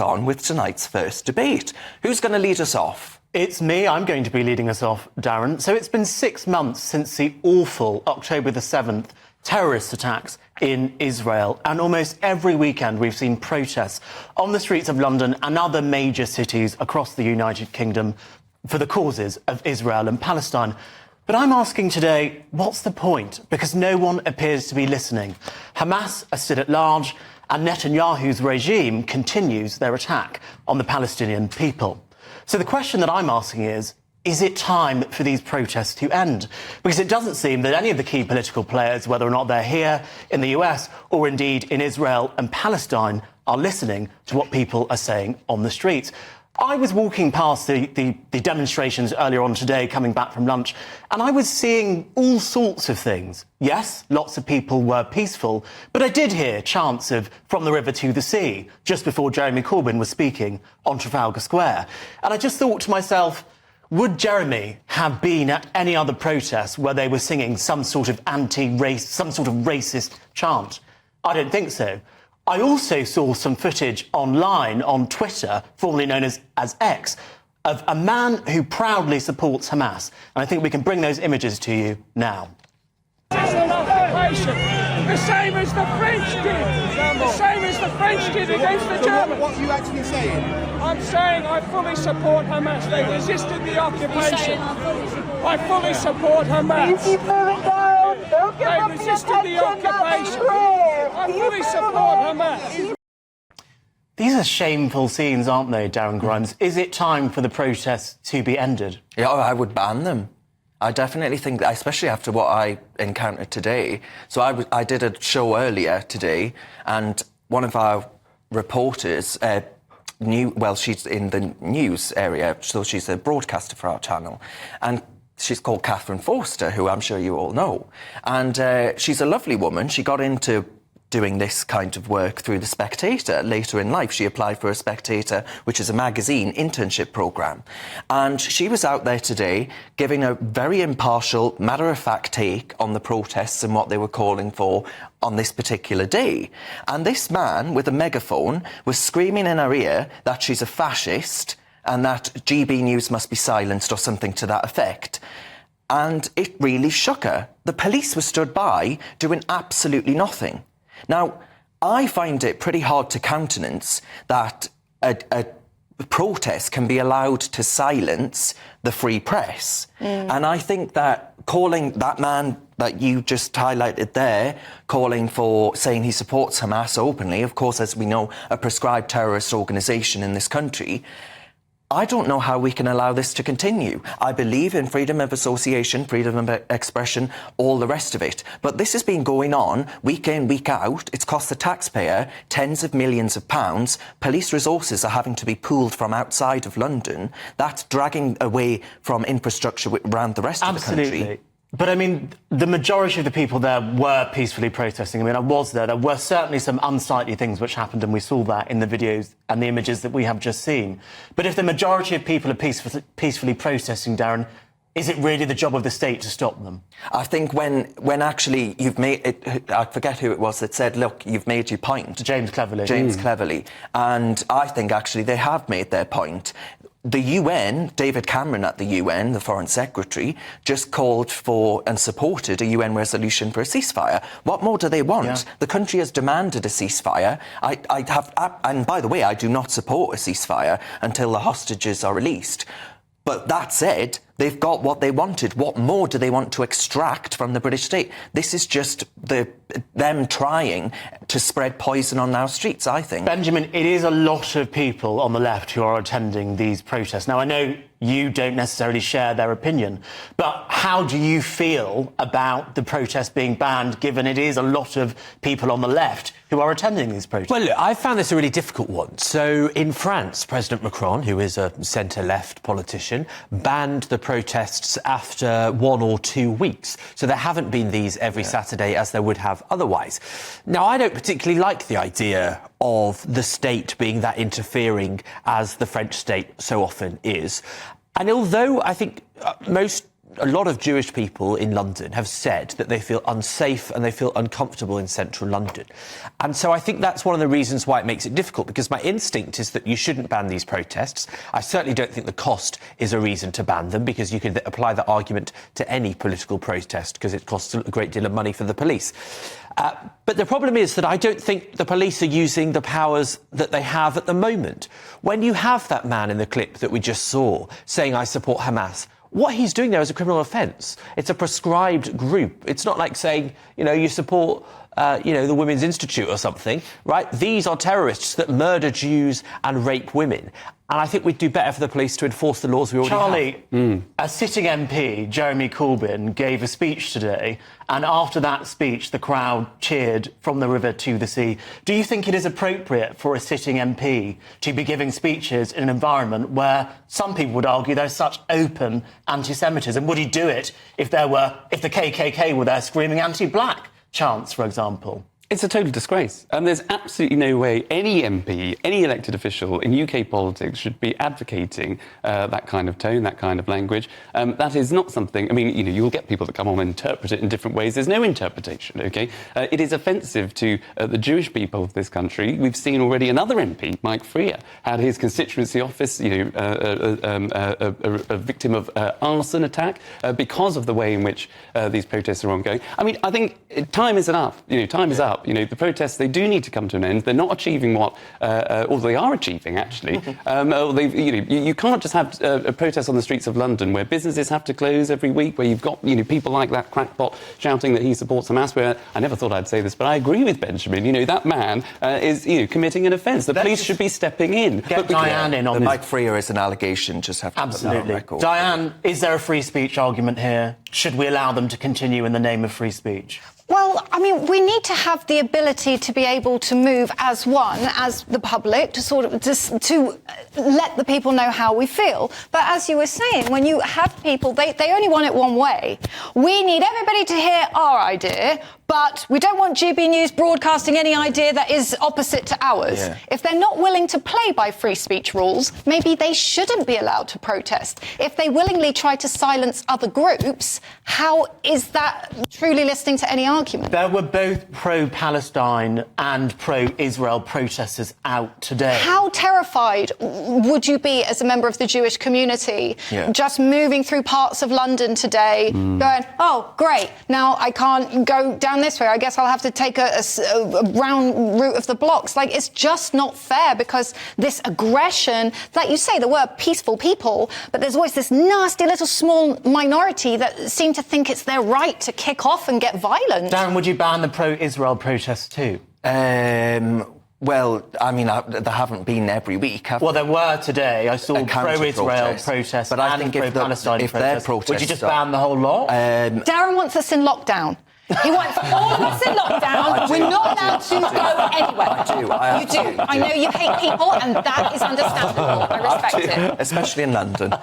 On with tonight's first debate. Who's going to lead us off? It's me. I'm going to be leading us off, Darren. So it's been 6 months since the awful October the 7th terrorist attacks in Israel. And almost every weekend we've seen protests on the streets of London and other major cities across the United Kingdom for the causes of Israel and Palestine. But I'm asking today, what's the point? Because no one appears to be listening. Hamas are still at large, and Netanyahu's regime continues their attack on the Palestinian people. So the question that I'm asking is it time for these protests to end? Because it doesn't seem that any of the key political players, whether or not they're here in the US or indeed in Israel and Palestine, are listening to what people are saying on the streets. I was walking past the demonstrations earlier on today, coming back from lunch, and I was seeing all sorts of things. Yes, lots of people were peaceful, but I did hear chants of "From the river to the sea" just before Jeremy Corbyn was speaking on Trafalgar Square. And I just thought to myself, would Jeremy have been at any other protest where they were singing some sort of anti-race, some sort of racist chant? I don't think so. I also saw some footage online on Twitter, formerly known as X, of a man who proudly supports Hamas. And I think we can bring those images to you now. The same as the French did. The same as the French did against the Germans. What are you actually saying? I'm saying I fully support Hamas. They resisted the occupation. I fully support Hamas. They resisted the occupation. I fully support Hamas. These are shameful scenes, aren't they, Darren Grimes? Is it time for the protests to be ended? Yeah, I would ban them. I definitely think that, especially after what I encountered today. So I did a show earlier today, and one of our reporters she's in the news area, so she's a broadcaster for our channel, and she's called Catherine Forster, who I'm sure you all know. And she's a lovely woman. She got into doing this kind of work through The Spectator. Later in life, she applied for a Spectator, which is a magazine internship programme. And she was out there today giving a very impartial, matter-of-fact take on the protests and what they were calling for on this particular day. And this man with a megaphone was screaming in her ear that she's a fascist and that GBNews must be silenced or something to that effect. And it really shook her. The police were stood by doing absolutely nothing. Now, I find it pretty hard to countenance that a protest can be allowed to silence the free press. And I think that calling that man that you just highlighted there, saying he supports Hamas openly, of course, as we know, a proscribed terrorist organisation in this country, I don't know how we can allow this to continue. I believe in freedom of association, freedom of expression, all the rest of it. But this has been going on week in, week out. It's cost the taxpayer tens of millions of pounds. Police resources are having to be pooled from outside of London. That's dragging away from infrastructure around the rest of the country. But, I mean, the majority of the people there were peacefully protesting. I mean, I was there. There were certainly some unsightly things which happened, and we saw that in the videos and the images that we have just seen. But if the majority of people are peacefully protesting, Darren, is it really the job of the state to stop them? I think when actually you've made it, I forget who it was that said, look, you've made your point. James Cleverly. Cleverly. And I think actually they have made their point. The UN, David Cameron at the UN, the Foreign Secretary, just called for and supported a UN resolution for a ceasefire. What more do they want? Yeah. The country has demanded a ceasefire. And by the way, I do not support a ceasefire until the hostages are released. But that said, they've got what they wanted. What more do they want to extract from the British state? This is just them trying to spread poison on our streets, I think. Benjamin, it is a lot of people on the left who are attending these protests. Now, I know you don't necessarily share their opinion, but how do you feel about the protests being banned, given it is a lot of people on the left who are attending these protests? Well, look, I found this a really difficult one. So in France, President Macron, who is a centre-left politician, banned the protests after 1 or 2 weeks. So there haven't been these every Saturday as there would have otherwise. Now, I don't particularly like the idea of the state being that interfering as the French state so often is. And although I think most a lot of Jewish people in London have said that they feel unsafe and they feel uncomfortable in central London. And so I think that's one of the reasons why it makes it difficult, because my instinct is that you shouldn't ban these protests. I certainly don't think the cost is a reason to ban them, because you could apply that argument to any political protest, because it costs a great deal of money for the police. But the problem is that I don't think the police are using the powers that they have at the moment. When you have that man in the clip that we just saw saying, "I support Hamas," what he's doing there is a criminal offence. It's a prescribed group. It's not like saying, you support, the Women's Institute or something, right? These are terrorists that murder Jews and rape women. And I think we'd do better for the police to enforce the laws we already have. Charlie, a sitting MP, Jeremy Corbyn, gave a speech today, and after that speech, the crowd cheered from the river to the sea. Do you think it is appropriate for a sitting MP to be giving speeches in an environment where some people would argue there's such open anti-Semitism? Would he do it if the KKK were there screaming anti-black chants, for example? It's a total disgrace. There's absolutely no way any MP, any elected official in UK politics should be advocating that kind of tone, that kind of language. That is not something... you'll get people that come on and interpret it in different ways. There's no interpretation, OK? It is offensive to the Jewish people of this country. We've seen already another MP, Mike Freer, had his constituency office, a victim of arson attack because of the way in which these protests are ongoing. I think time is enough. Time is up. The protests, they do need to come to an end. They're not achieving what, or they are achieving, actually. You can't just have a protest on the streets of London where businesses have to close every week, where you've got, people like that crackpot shouting that he supports Hamas, where I never thought I'd say this, but I agree with Benjamin. That man is, committing an offence. The police should be stepping in. Get Diane in on this. Mike Freer is an allegation, just have to put that on record. Diane, is there a free speech argument here? Should we allow them to continue in the name of free speech? Well, we need to have the ability to be able to move as one, as the public, to let the people know how we feel. But as you were saying, when you have people, they only want it one way. We need everybody to hear our idea, but we don't want GBNews broadcasting any idea that is opposite to ours. Yeah. If they're not willing to play by free speech rules, maybe they shouldn't be allowed to protest. If they willingly try to silence other groups, how is that truly listening to any argument? There were both pro-Palestine and pro-Israel protesters out today. How terrified would you be as a member of the Jewish community just moving through parts of London today, going, oh, great, now I can't go down this way. I guess I'll have to take a round route of the blocks. It's just not fair, because this aggression, like you say, there were peaceful people, but there's always this nasty little small minority that seem to think it's their right to kick off and get violent. Darren, would you ban the pro-Israel protests too? Well, there haven't been every week. Well, there were today. I saw pro-Israel protests, but I think pro-Palestine protests. Protests. Would you just ban the whole lot? Darren wants us in lockdown. He wants all of us in lockdown. We're not allowed to go anywhere. You do. I know you hate people, and that is understandable. I respect it. Especially in London.